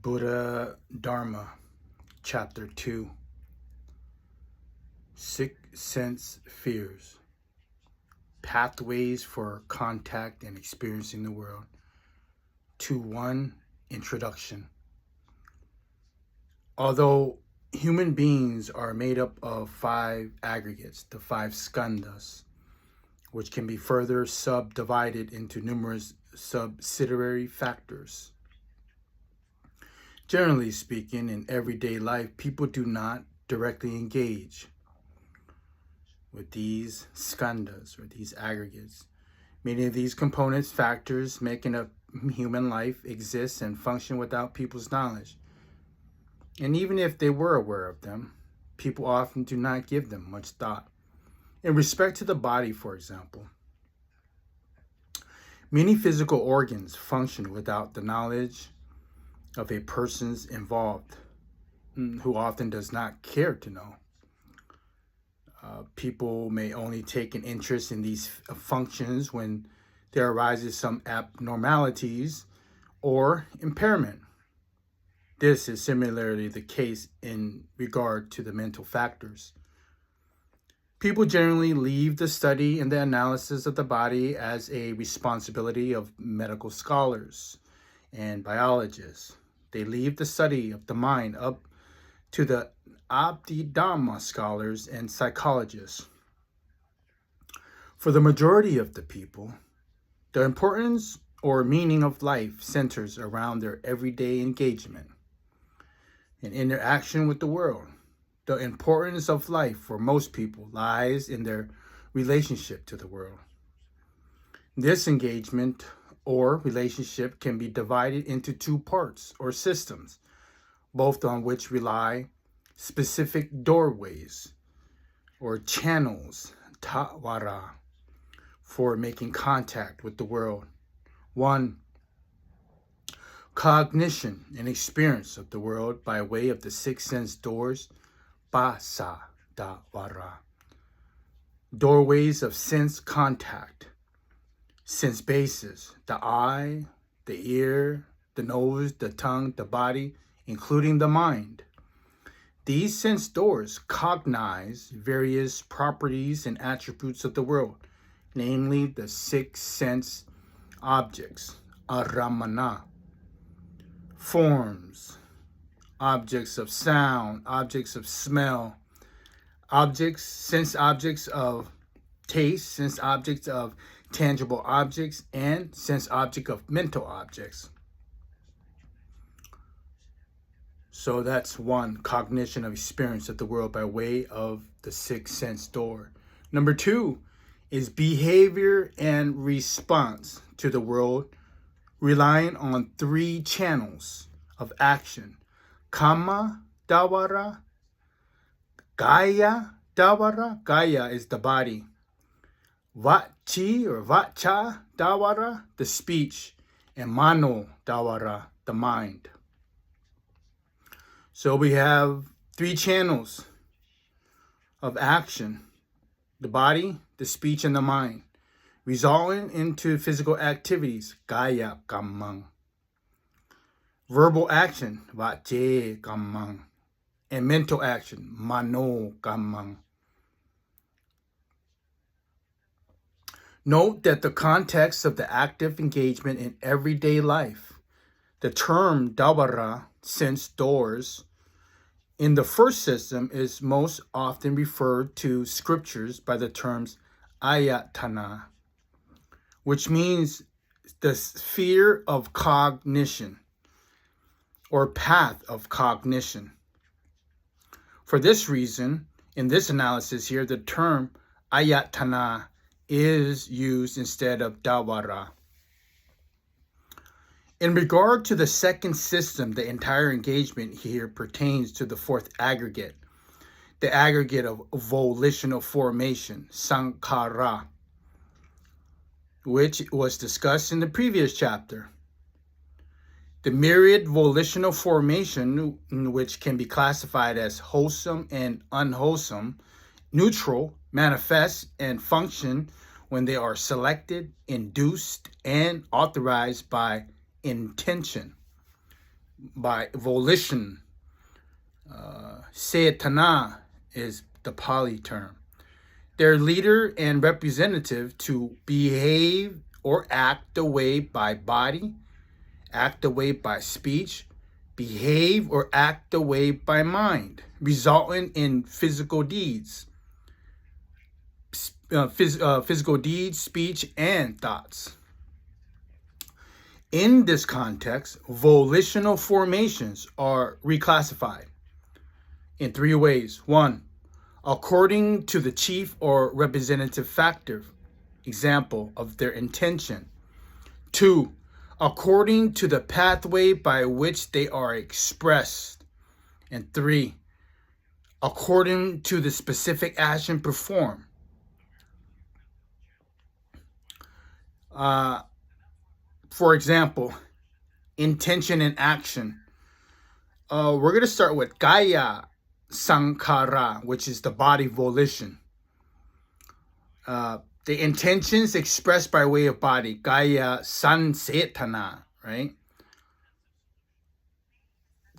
Buddhadhamma Chapter 2 Six Sense Fears Pathways for Contact and Experiencing the World 2.1 Introduction. Although human beings are made up of 5 aggregates, the 5 skandhas, which can be further subdivided into numerous subsidiary factors. Generally speaking, in everyday life, people do not directly engage with these skandhas or these aggregates. Many of these components, factors making up human life, exist and function without people's knowledge. And even if they were aware of them, people often do not give them much thought. In respect to the body, for example, many physical organs function without the knowledge of a person's involved, who often does not care to know. People may only take an interest in these functions when there arises some abnormalities or impairment. This is similarly the case in regard to the mental factors. People generally leave the study and the analysis of the body as a responsibility of medical scholars and biologists. They leave the study of the mind up to the Buddhadhamma scholars and psychologists. For the majority of the people, the importance or meaning of life centers around their everyday engagement and interaction with the world. The importance of life for most people lies in their relationship to the world. This engagement or relationship can be divided into 2 parts or systems, both on which rely specific doorways or channels, tawara, for making contact with the world. 1. Cognition and experience of the world by way of the 6 sense doors, Buddhadhamma. Doorways of sense contact, sense bases, the eye, the ear, the nose, the tongue, the body, including the mind. These sense doors cognize various properties and attributes of the world, namely the 6 sense objects, aramana, forms, objects of sound, objects of smell, sense objects of taste, sense objects of tangible objects, and sense object of mental objects. So that's 1, cognition of experience of the world by way of the 6 sense door. Number 2 is behavior and response to the world, relying on 3 channels of action: Kama dawara, Gaya dawara, Gaya is the body, Vachi or Vacha dawara, the speech, and Mano dawara, the mind. So we have 3 channels of action: the body, the speech, and the mind, resulting into physical activities, Gaya kammang, verbal action, Vache kammang, and mental action, Mano kammang. Note that the context of the active engagement in everyday life, the term dawara, sense doors, in the first system is most often referred to scriptures by the terms ayatana, which means the sphere of cognition or path of cognition. For this reason, in this analysis here, the term ayatana is used instead of dawara. In regard to the second system, the entire engagement here pertains to the 4th aggregate, the aggregate of volitional formation, sankhara, which was discussed in the previous chapter. The myriad volitional formation, which can be classified as wholesome and unwholesome, neutral, manifest, and function when they are selected, induced, and authorized by intention. by volition. Cetana is the Pali term. Their leader and representative to behave or act away by body, act away by speech, behave or act away by mind, resulting in physical deeds. Physical deeds, speech, and thoughts. In this context, volitional formations are reclassified in three ways. One, according to the chief or representative factor, example of their intention. Two, according to the pathway by which they are expressed. And three, according to the specific action performed. For example, intention and action. We're going to start with Kaya Sankhara, which is the body volition. The intentions expressed by way of body, Kaya Sansetana, right?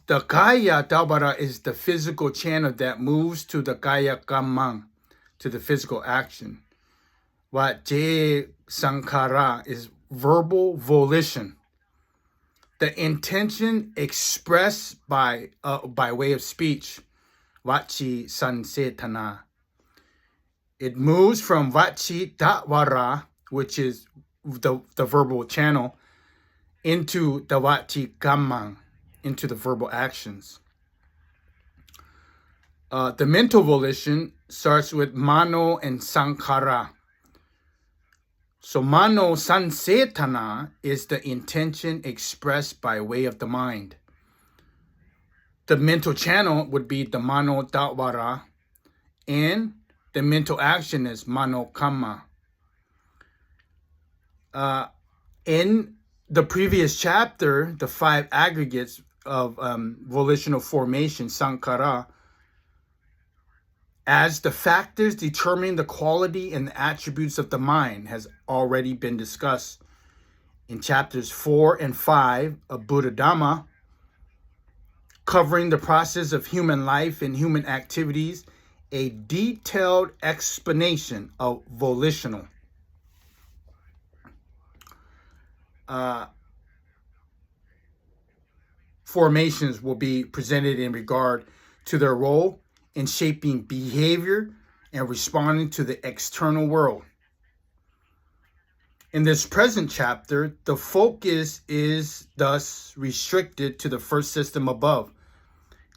The Kaya Dabara is the physical channel that moves to the Kaya Kamang, to the physical action. What Je Sankhara is verbal volition. The intention expressed by way of speech, Vachi Sansetana. It moves from Vachi Tatwara, which is the verbal channel, into the Vachi Kamang, into the verbal actions. The mental volition starts with Mano and Sankhara. So Mano Sansetana is the intention expressed by way of the mind. The mental channel would be the Mano Tatwara, and the mental action is Mano Kamma. In the previous chapter, the 5 aggregates of volitional formation, Sankhara, as the factors determining the quality and the attributes of the mind, has already been discussed in chapters 4 and 5 of Buddhadhamma, covering the process of human life and human activities, a detailed explanation of volitional. Formations will be presented in regard to their role in shaping behavior and responding to the external world. In this present chapter, the focus is thus restricted to the first system above,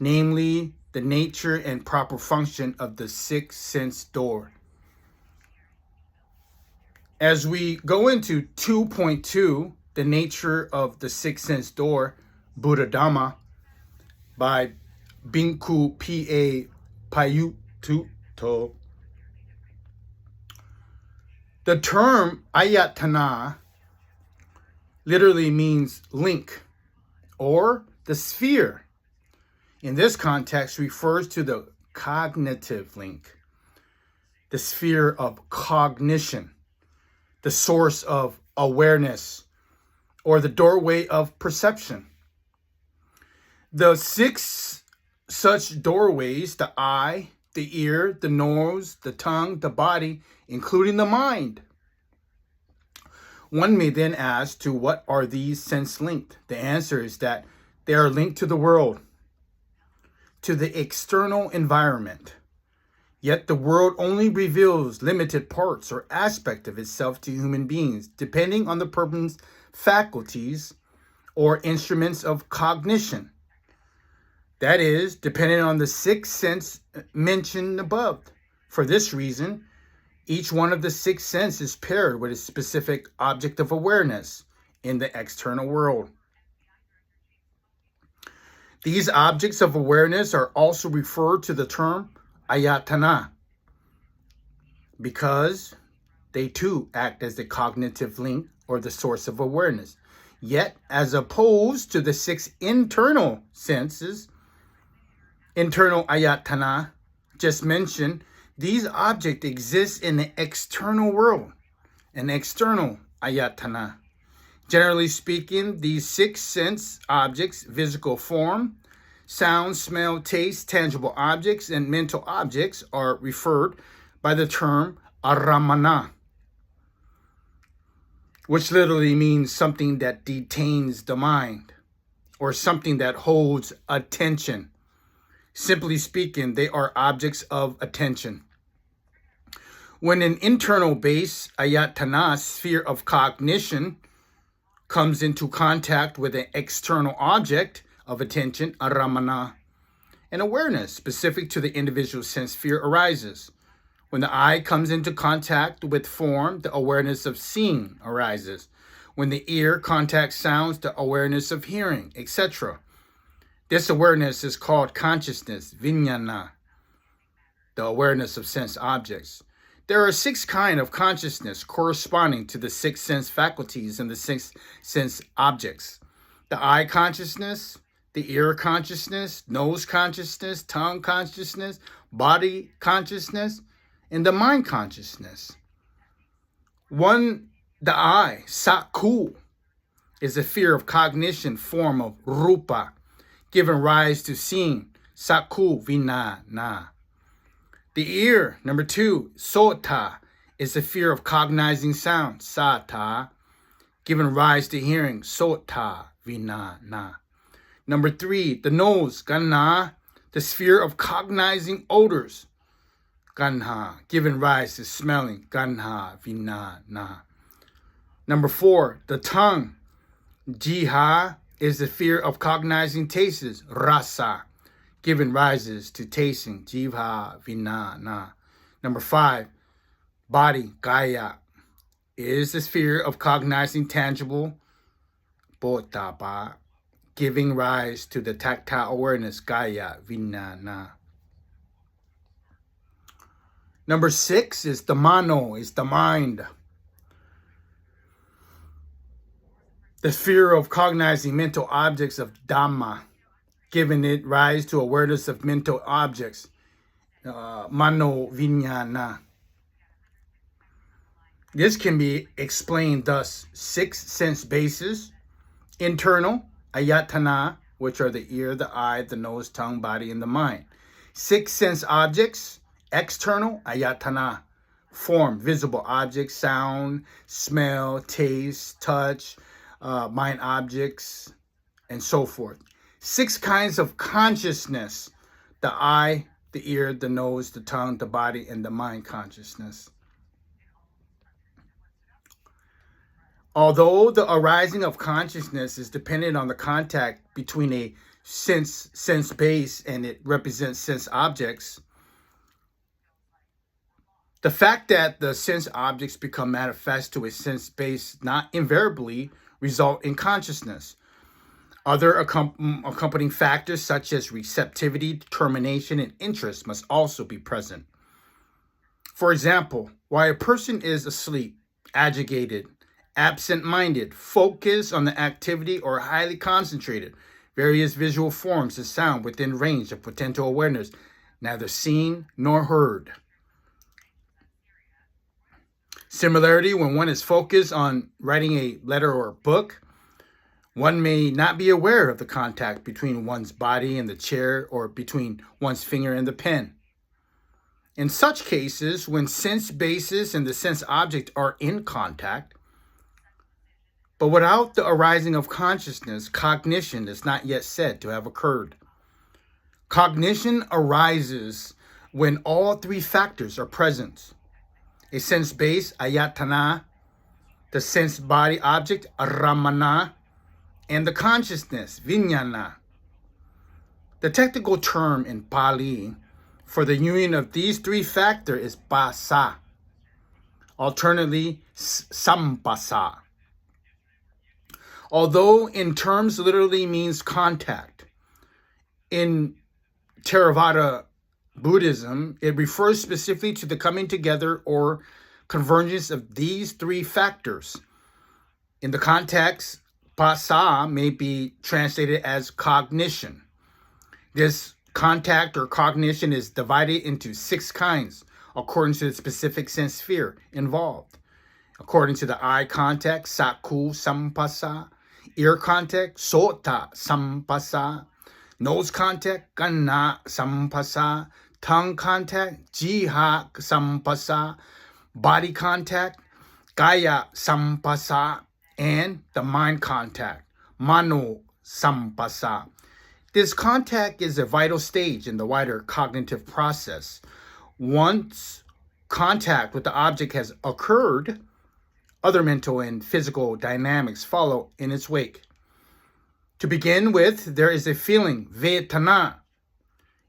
namely the nature and proper function of the sixth sense door. As we go into 2.2, the nature of the sixth sense door, Buddhadhamma, by Bhikkhu PA PAyutto. The term ayatana literally means link or the sphere. In this context, refers to the cognitive link, the sphere of cognition, the source of awareness, or the doorway of perception. The 6 such doorways, the eye, the ear, the nose, the tongue, the body, including the mind. One may then ask, to what are these sense linked? The answer is that they are linked to the world, to the external environment. Yet the world only reveals limited parts or aspect of itself to human beings, depending on the person's faculties or instruments of cognition. That is, depending on the 6 sense mentioned above. For this reason, each one of the 6 senses is paired with a specific object of awareness in the external world. These objects of awareness are also referred to the term ayatana, because they too act as the cognitive link or the source of awareness. Yet, as opposed to the 6 internal senses, internal ayatana just mentioned, these objects exist in the external world, an external ayatana. Generally speaking, these six sense objects, physical form, sound, smell, taste, tangible objects, and mental objects are referred by the term aramana, which literally means something that detains the mind or something that holds attention. Simply speaking, they are objects of attention. When an internal base, ayatana, sphere of cognition, comes into contact with an external object of attention, aramana, an awareness specific to the individual sense sphere arises. When the eye comes into contact with form, the awareness of seeing arises. When the ear contacts sounds, the awareness of hearing, etc. This awareness is called consciousness, vijnana, the awareness of sense objects. There are six kinds of consciousness corresponding to the six sense faculties and the six sense objects. The eye consciousness, the ear consciousness, nose consciousness, tongue consciousness, body consciousness, and the mind consciousness. The eye, saku, is a sphere of cognition form of rupa, giving rise to seeing, saku vijnana. The ear, number 2, sota, is a sphere of cognizing sound, sata, giving rise to hearing, sota vijnana. Number 3, the nose, ganha, the sphere of cognizing odors, ganha, giving rise to smelling, ganha vijnana. Number 4, the tongue, jiha, is the sphere of cognizing tastes, rasa, giving rises to tasting, jiva vijnana. Number 5, body, kaya, is the sphere of cognizing tangible, bodhapa, giving rise to the tactile awareness, kaya vijnana. Number 6 is the mano, is the mind. The sphere of cognizing mental objects of Dhamma, giving it rise to awareness of mental objects, mano vijnana. This can be explained thus: 6 sense bases, internal, ayatana, which are the ear, the eye, the nose, tongue, body, and the mind. 6 sense objects, external, ayatana, form, visible objects, sound, smell, taste, touch, mind objects, and so forth. 6 kinds of consciousness: the eye, the ear, the nose, the tongue, the body, and the mind consciousness. Although the arising of consciousness is dependent on the contact between a sense base and it represents sense objects, the fact that the sense objects become manifest to a sense base not invariably result in consciousness. Other accompanying factors such as receptivity, determination, and interest must also be present. For example, while a person is asleep, agitated, absent-minded, focused on the activity, or highly concentrated, various visual forms of sound within range of potential awareness, neither seen nor heard. Similarly, when one is focused on writing a letter or a book, one may not be aware of the contact between one's body and the chair or between one's finger and the pen. In such cases, when sense bases and the sense object are in contact, but without the arising of consciousness, cognition is not yet said to have occurred. Cognition arises when all 3 factors are present: a sense base, ayatana, the sense body object, aramana, and the consciousness, vijnana. The technical term in Pali for the union of these 3 factors is basa, alternately sambasa. Although in terms literally means contact, in Theravada Buddhism, it refers specifically to the coming together or convergence of these 3 factors. In the context, basa may be translated as cognition. This contact or cognition is divided into 6 kinds according to the specific sense sphere involved. According to the eye contact, saku sampasa, ear contact, sota sampasa, nose contact, ganna sampasa, tongue contact, jiha sampasa, body contact, kaya sampasa, and the mind contact, mano sampasa. This contact is a vital stage in the wider cognitive process. Once contact with the object has occurred, other mental and physical dynamics follow in its wake. To begin with, there is a feeling, vedana,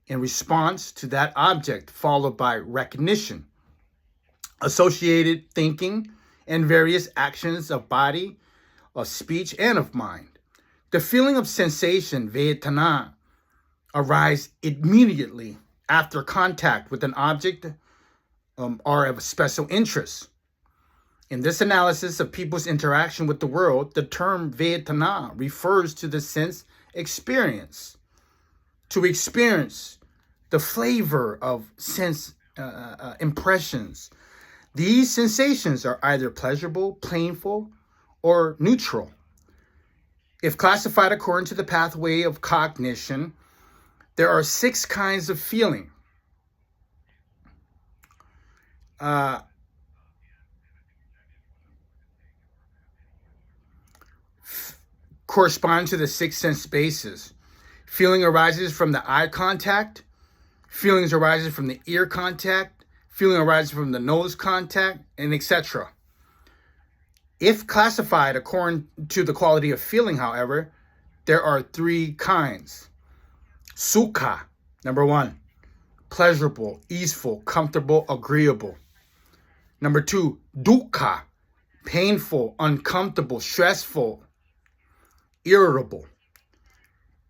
in response to that object, followed by recognition, associated thinking, and various actions of body, of speech, and of mind. The feeling of sensation, vedana, arise immediately after contact with an object or of special interest. In this analysis of people's interaction with the world, the term vedana refers to the sense experience. To experience the flavor of sense impressions. These sensations are either pleasurable, painful, or neutral. If classified according to the pathway of cognition, there are 6 kinds of feeling. Correspond to the 6 sense bases. Feeling arises from the eye contact. Feelings arises from the ear contact. Feeling arises from the nose contact, and etc. If classified according to the quality of feeling, however, there are 3 kinds. Sukha, number 1, pleasurable, easeful, comfortable, agreeable. Number 2, dukkha, painful, uncomfortable, stressful, irritable.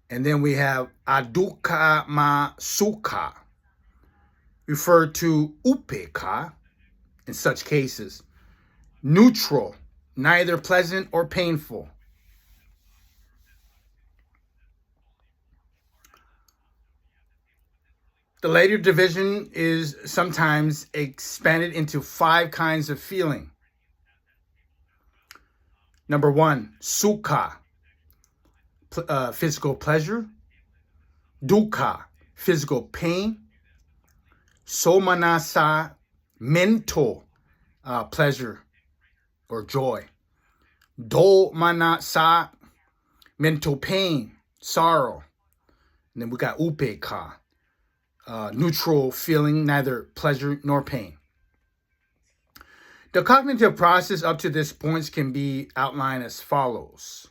And then we have adukkhamma sukha, referred to upekkha in such cases, neutral, neither pleasant or painful. The later division is sometimes expanded into 5 kinds of feeling. Number 1, sukha, physical pleasure. Dukkha, physical pain. Somanasa, mental pleasure or joy. Domanasa, mental pain, sorrow. And then we got upekkha, neutral feeling, neither pleasure nor pain. The cognitive process up to this point can be outlined as follows.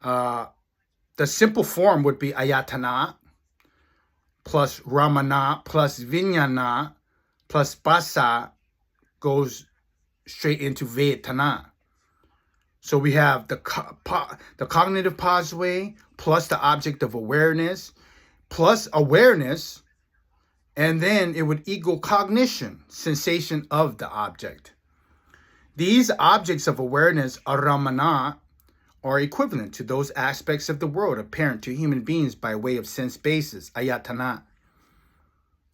The simple form would be ayatana plus ramana plus vijnana plus basa goes straight into vedana. So we have the cognitive pathway plus the object of awareness plus awareness, and then it would equal cognition, sensation of the object. These objects of awareness, aramana, are equivalent to those aspects of the world apparent to human beings by way of sense basis, ayatana.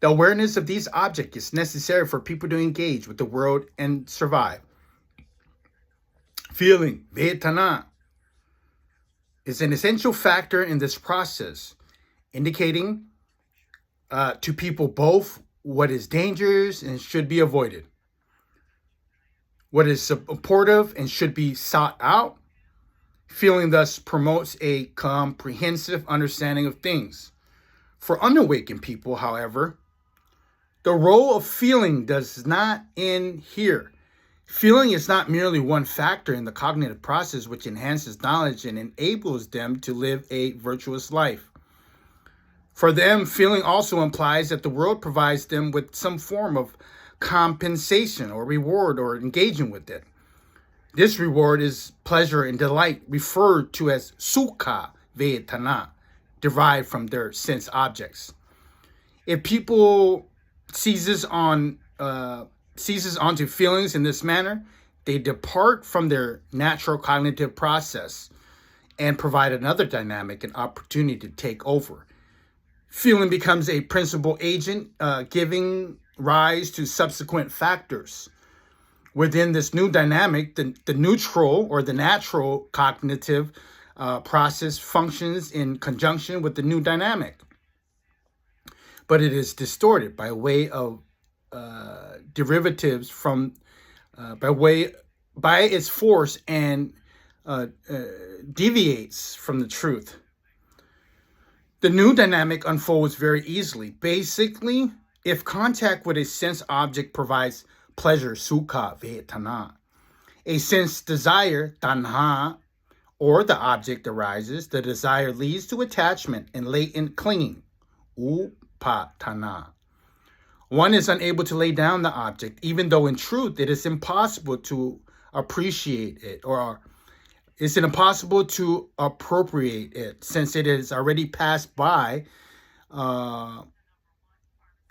The awareness of these objects is necessary for people to engage with the world and survive. Feeling, vedana, is an essential factor in this process, indicating to people both what is dangerous and should be avoided, what is supportive and should be sought out. Feeling thus promotes a comprehensive understanding of things. For unawakened people, however, the role of feeling does not end here. Feeling is not merely one factor in the cognitive process which enhances knowledge and enables them to live a virtuous life. For them, feeling also implies that the world provides them with some form of compensation or reward or engaging with it. This reward is pleasure and delight, referred to as sukha vedana, derived from their sense objects. If people seizes onto feelings in this manner, they depart from their natural cognitive process and provide another dynamic and opportunity to take over. Feeling becomes a principal agent, giving rise to subsequent factors. Within this new dynamic, the neutral or the natural cognitive process functions in conjunction with the new dynamic, but it is distorted by way of derivatives from by its force and deviates from the truth. The new dynamic unfolds very easily. Basically, if contact with a sense object provides pleasure, sukha, vedana, a sense desire, tanha, or the object arises, the desire leads to attachment and latent clinging, upatana. One is unable to lay down the object, even though in truth it is impossible to appreciate it, or it's impossible to appropriate it, since it has already passed by and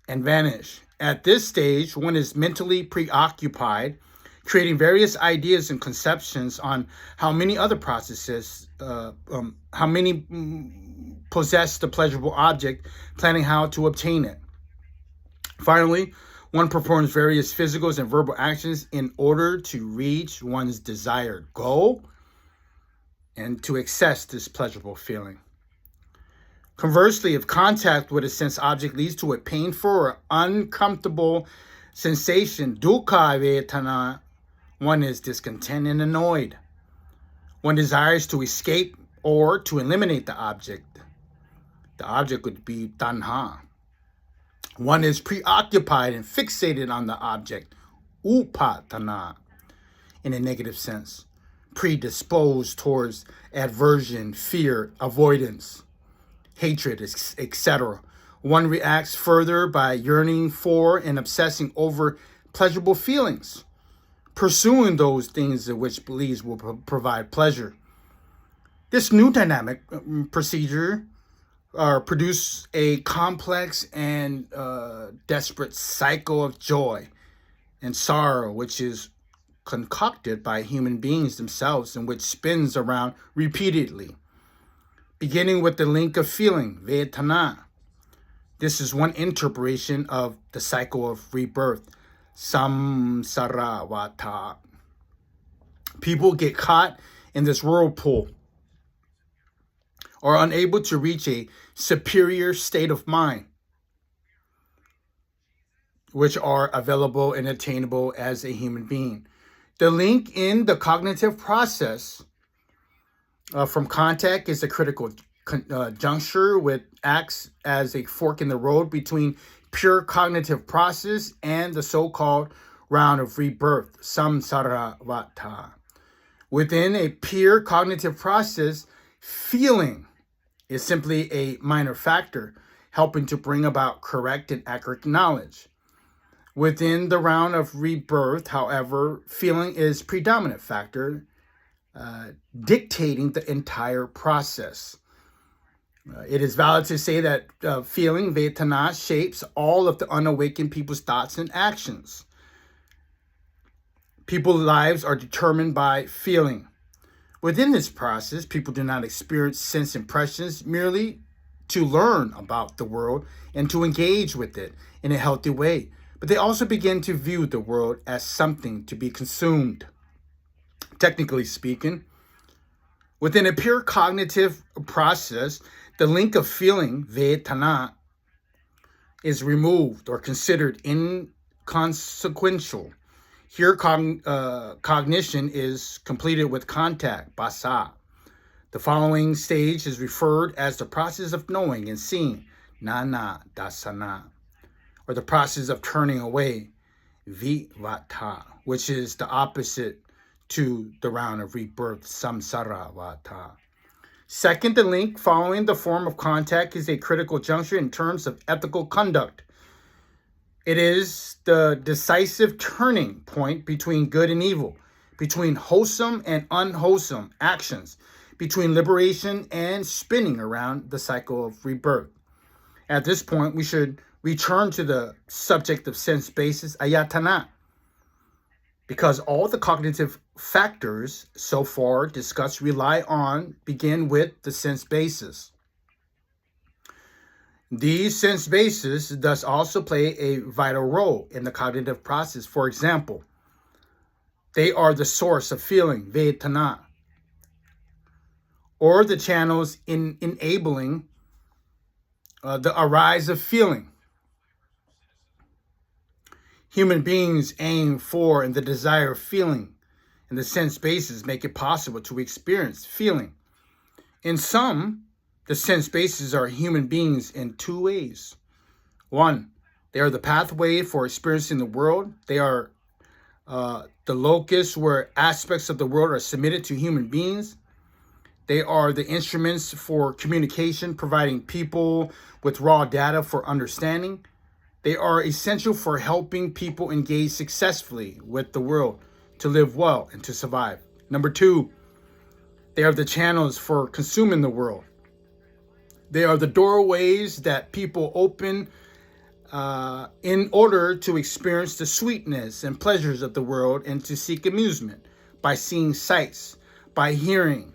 vanished. At this stage, one is mentally preoccupied, creating various ideas and conceptions on how many other processes, how many possess the pleasurable object, planning how to obtain it. Finally, one performs various physical and verbal actions in order to reach one's desired goal and to access this pleasurable feeling. Conversely, if contact with a sense object leads to a painful or uncomfortable sensation, dukkha vedana, one is discontent and annoyed. One desires to escape or to eliminate the object. The object would be tanha. One is preoccupied and fixated on the object, upatana, in a negative sense, predisposed towards aversion, fear, avoidance, hatred, etc. One reacts further by yearning for and obsessing over pleasurable feelings, pursuing those things in which believes will provide pleasure. This new dynamic procedure produce a complex and desperate cycle of joy and sorrow, which is concocted by human beings themselves and which spins around repeatedly, beginning with the link of feeling, vedana. This is one interpretation of the cycle of rebirth, samsara vata. People get caught in this whirlpool, are unable to reach a superior state of mind, which are available and attainable as a human being. The link in the cognitive process from contact is a critical juncture, which acts as a fork in the road between pure cognitive process and the so-called round of rebirth, samsara vata. Within a pure cognitive process, feeling is simply a minor factor, helping to bring about correct and accurate knowledge. Within the round of rebirth, however, feeling is predominant factor, dictating the entire process. It is valid to say that feeling, vedana, shapes all of the unawakened people's thoughts and actions. People's lives are determined by feeling. Within this process, people do not experience sense impressions merely to learn about the world and to engage with it in a healthy way, but they also begin to view the world as something to be consumed. Technically speaking, within a pure cognitive process, the link of feeling, vedana, is removed or considered inconsequential. Here, cognition is completed with contact, basa. The following stage is referred as the process of knowing and seeing, nana dasana, or the process of turning away, vivata, which is the opposite to the round of rebirth, samsara vata. Second, the link following the form of contact is a critical juncture in terms of ethical conduct. It is the decisive turning point between good and evil, between wholesome and unwholesome actions, between liberation and spinning around the cycle of rebirth. At this point, we should return to the subject of sense basis, ayatana, because all the cognitive factors so far discussed begin with the sense basis. These sense bases thus also play a vital role in the cognitive process. For example, They are the source of feeling, Vedana, or the channels in enabling the arise of feeling. Human beings aim for and the desire of feeling, and the sense bases make it possible to experience feeling. In sum, the sense bases are human beings in two ways. One, they are the pathway for experiencing the world. They are the locus where aspects of the world are submitted to human beings. They are the instruments for communication, providing people with raw data for understanding. They are essential for helping people engage successfully with the world, to live well and to survive. Number two, they are the channels for consuming the world. They are the doorways that people open in order to experience the sweetness and pleasures of the world and to seek amusement by seeing sights, by hearing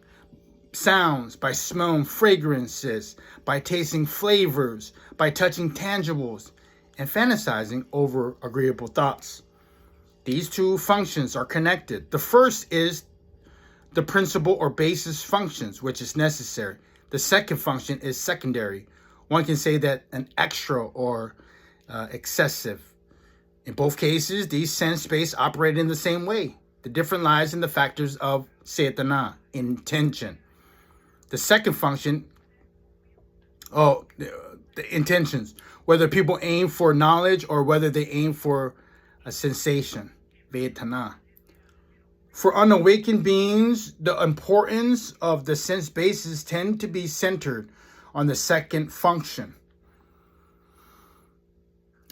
sounds, by smelling fragrances, by tasting flavors, by touching tangibles, and fantasizing over agreeable thoughts. These two functions are connected. The first is the principal or basis functions, which is necessary. The second function is secondary. One can say that an extra or excessive. In both cases, these sense space operate in the same way. The difference lies in the factors of cetana, intention. The second function, the intentions, whether people aim for knowledge or whether they aim for a sensation, vedana. For unawakened beings, the importance of the sense bases tend to be centered on the second function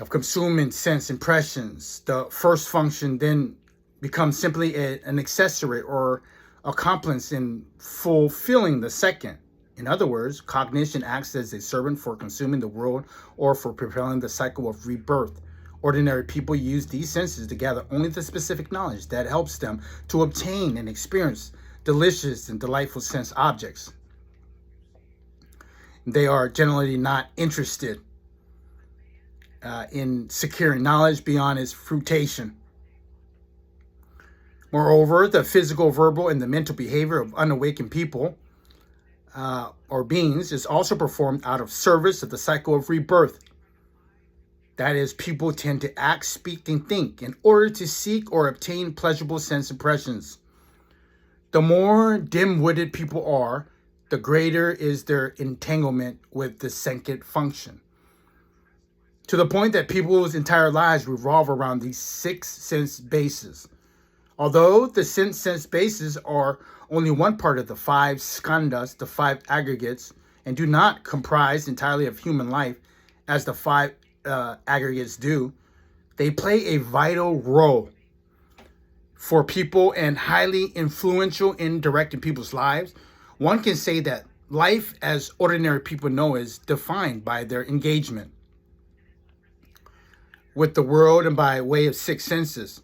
of consuming sense impressions. The first function then becomes simply an accessory or accomplice in fulfilling the second. In other words, cognition acts as a servant for consuming the world or for propelling the cycle of rebirth. Ordinary people use these senses to gather only the specific knowledge that helps them to obtain and experience delicious and delightful sense objects. They are generally not interested in securing knowledge beyond its fruition. Moreover, the physical, verbal, and the mental behavior of unawakened people or beings is also performed out of service of the cycle of rebirth. That is, people tend to act, speak, and think in order to seek or obtain pleasurable sense impressions. The more dim-witted people are, the greater is their entanglement with the second function, to the point that people's entire lives revolve around these 6 sense bases. Although the sense bases are only one part of the 5 skandhas, the 5 aggregates, and do not comprise entirely of human life as the 5 aggregates do, they play a vital role for people and highly influential in directing people's lives. One can say that life as ordinary people know is defined by their engagement with the world and by way of 6 senses.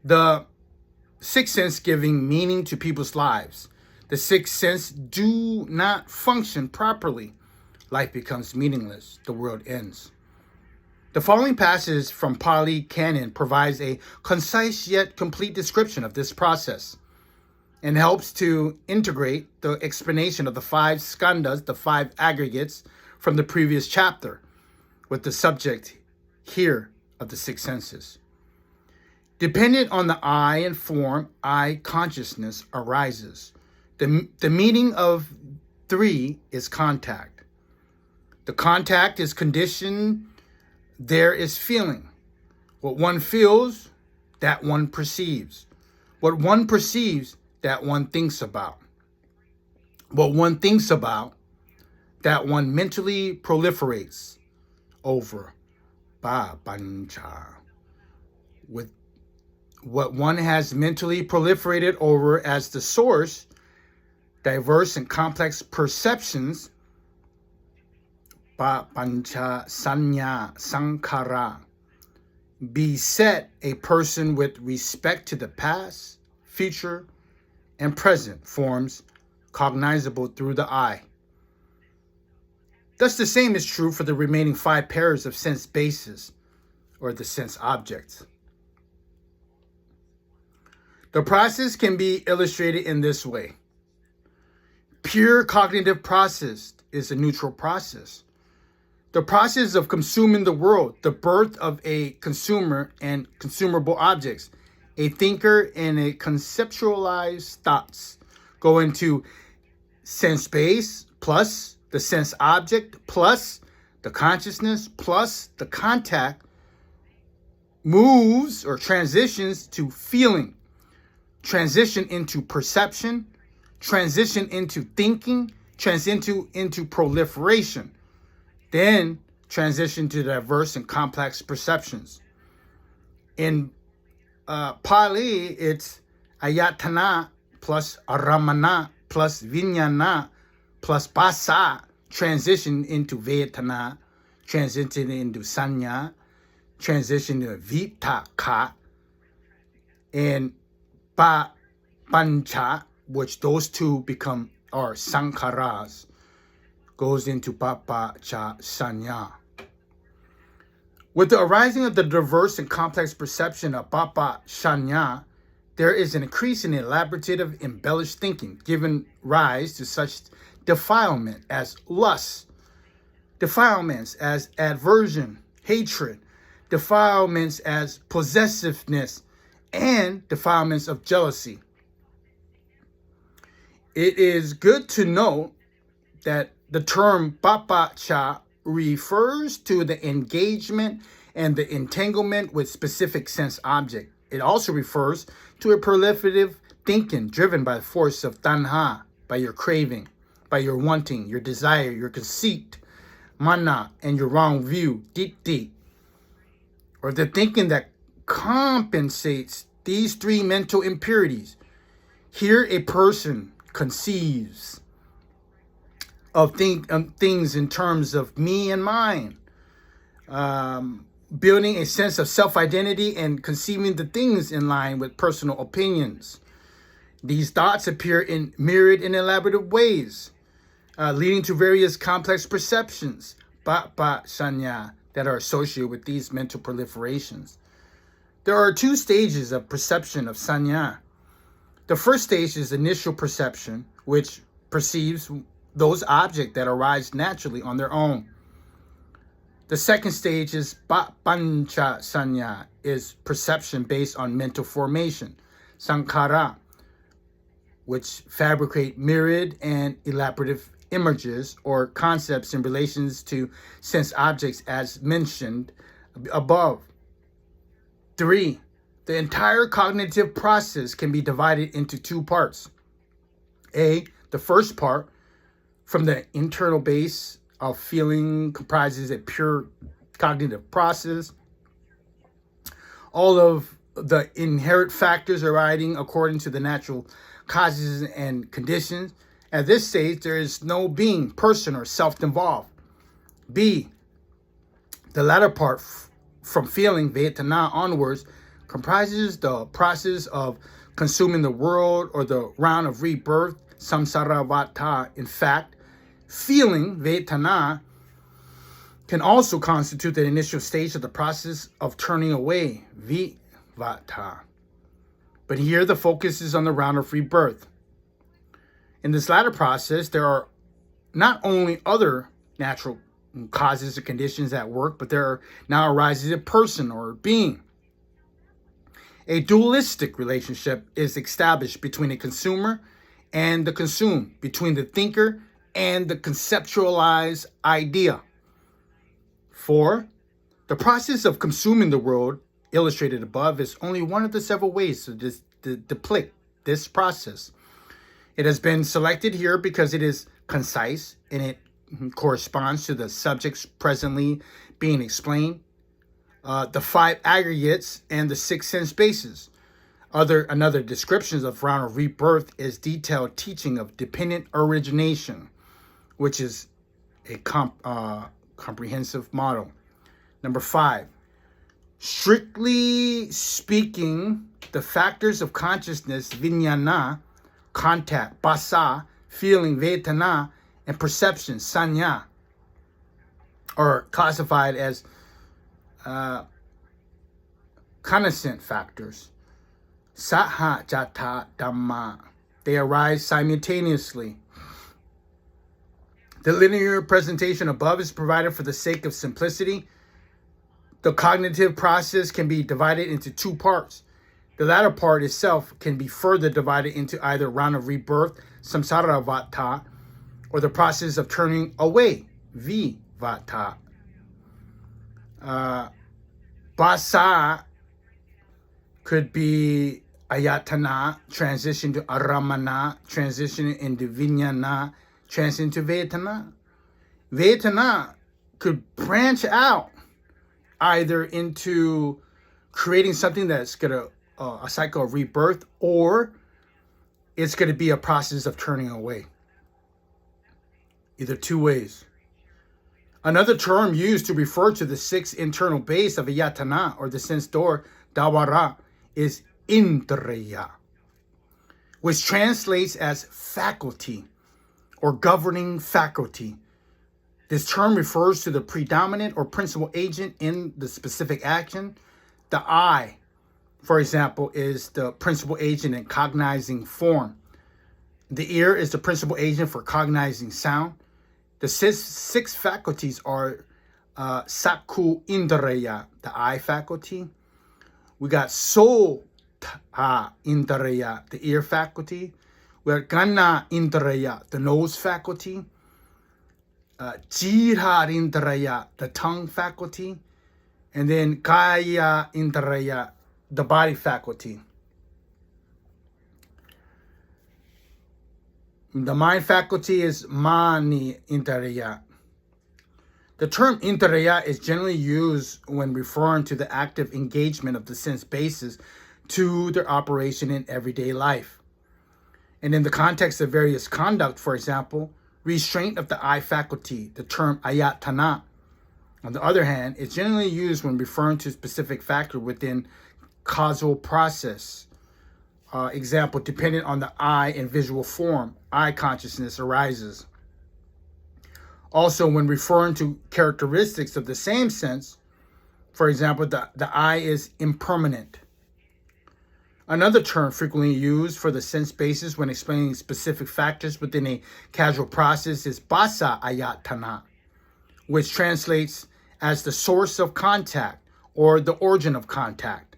The 6th sense giving meaning to people's lives. The 6th sense do not function properly. Life becomes meaningless. The world ends. The following passage from Pali Canon provides a concise yet complete description of this process and helps to integrate the explanation of the 5 skandhas, the 5 aggregates from the previous chapter, with the subject here of the 6 senses. Dependent on the I and form, I consciousness arises. The meaning of 3 is contact. The contact is conditioned. There is feeling. What one feels, that one perceives. What one perceives, that one thinks about. What one thinks about, that one mentally proliferates over. With what one has mentally proliferated over as the source, diverse and complex perceptions, pancha sanya sankara, beset a person with respect to the past, future, and present forms cognizable through the eye. Thus, the same is true for the remaining 5 pairs of sense bases, or the sense objects. The process can be illustrated in this way. Pure cognitive process is a neutral process. The process of consuming the world, the birth of a consumer and consumable objects, a thinker and a conceptualized thoughts go into sense base plus the sense object plus the consciousness plus the contact moves or transitions to feeling, transition into perception, transition into thinking, transition into proliferation, then transition to diverse and complex perceptions. In Pali, it's ayatana plus aramana plus vijnana plus basa, transition into vedana, transition into sanya, transition to vitaka, and pancha, which those two become are sankharas, goes into papa cha sanya. With the arising of the diverse and complex perception of papa sanya, there is an increase in elaborative, embellished thinking, giving rise to such defilement as lust, defilements as aversion, hatred, defilements as possessiveness, and defilements of jealousy. It is good to know that the term papacha refers to the engagement and the entanglement with specific sense object. It also refers to a proliferative thinking driven by the force of tanha, by your craving, by your wanting, your desire, your conceit, mana, and your wrong view, ditti, or the thinking that compensates these three mental impurities. Here a person conceives of things in terms of me and mine, building a sense of self-identity and conceiving the things in line with personal opinions. These thoughts appear in myriad and elaborate ways, leading to various complex perceptions, papa sanya, that are associated with these mental proliferations. There are two stages of perception of sanya. The first stage is initial perception, which perceives those objects that arise naturally on their own. The second stage is pancha sanya, is perception based on mental formation, sankhara, which fabricate myriad and elaborative images or concepts in relations to sense objects as mentioned above. 3. The entire cognitive process can be divided into two parts. A, the first part, from the internal base of feeling, comprises a pure cognitive process. All of the inherent factors arising according to the natural causes and conditions. At this stage, there is no being, person, or self involved. B, the latter part, from feeling, vedana, onwards, comprises the process of consuming the world or the round of rebirth, samsara vata. In fact, feeling, vedana, can also constitute the initial stage of the process of turning away, vivata. But here the focus is on the round of rebirth. In this latter process, there are not only other natural causes or conditions at work, but there now arises a person or being. A dualistic relationship is established between a consumer and the consumed, between the thinker and the conceptualized idea. 4. The process of consuming the world, illustrated above, is only one of the several ways to depict this process. It has been selected here because it is concise and it corresponds to the subjects presently being explained, the 5 aggregates, and the 6 sense bases. Another description of round of rebirth is detailed teaching of dependent origination, which is a comprehensive model. Number 5, strictly speaking, the factors of consciousness, vijnana, contact, basa, feeling, vedana, and perception, sanya, are classified as cognoscent factors. Saha jata dhamma. They arise simultaneously. The linear presentation above is provided for the sake of simplicity. The cognitive process can be divided into two parts. The latter part itself can be further divided into either round of rebirth, samsara vata, or the process of turning away, vivata. Basa could be ayatana, transition to aramana, transition into vijnana, transition to vedana. Vedana could branch out either into creating something that's going to, a cycle of rebirth, or it's going to be a process of turning away. Either two ways. Another term used to refer to the sixth internal base of ayatana, or the sense door, dawara, is indriya, which translates as faculty or governing faculty. This term refers to the predominant or principal agent in the specific action. The eye, for example, is the principal agent in cognizing form. The ear is the principal agent for cognizing sound. The six faculties are sakku indriya, the eye faculty. We got sota indriya, the ear faculty. We got gana indriya, the nose faculty. Jira indriya, the tongue faculty. And then kaya indriya, the body faculty. The mind faculty is mani indriya. The term indriya is generally used when referring to the active engagement of the sense bases to their operation in everyday life. And in the context of various conduct, for example, restraint of the eye faculty, the term ayatana, on the other hand, is generally used when referring to a specific factor within causal process. Example, dependent on the eye and visual form, eye consciousness arises. Also, when referring to characteristics of the same sense, for example, the eye is impermanent. Another term frequently used for the sense basis when explaining specific factors within a causal process is basa ayatana, which translates as the source of contact or the origin of contact.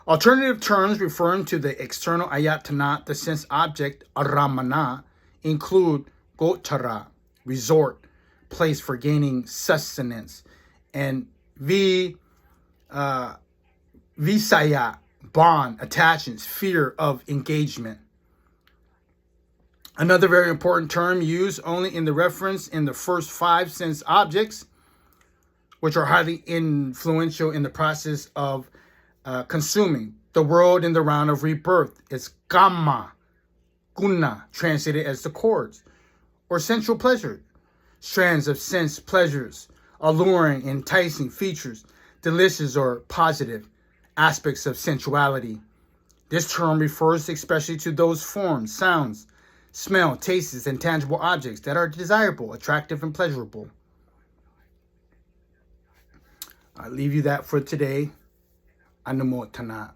Alternative terms referring to the external ayatana, the sense object, aramana, include gochara, resort, place for gaining sustenance, and visaya, bond, attachment, sphere of engagement. Another very important term used only in the reference in the first five sense objects, which are highly influential in the process of consuming the world in the round of rebirth, is kamma, guna, translated as the chords, or sensual pleasure, strands of sense pleasures, alluring, enticing features, delicious or positive aspects of sensuality. This term refers especially to those forms, sounds, smell, tastes, and tangible objects that are desirable, attractive, and pleasurable. I leave you that for today. Anumotana.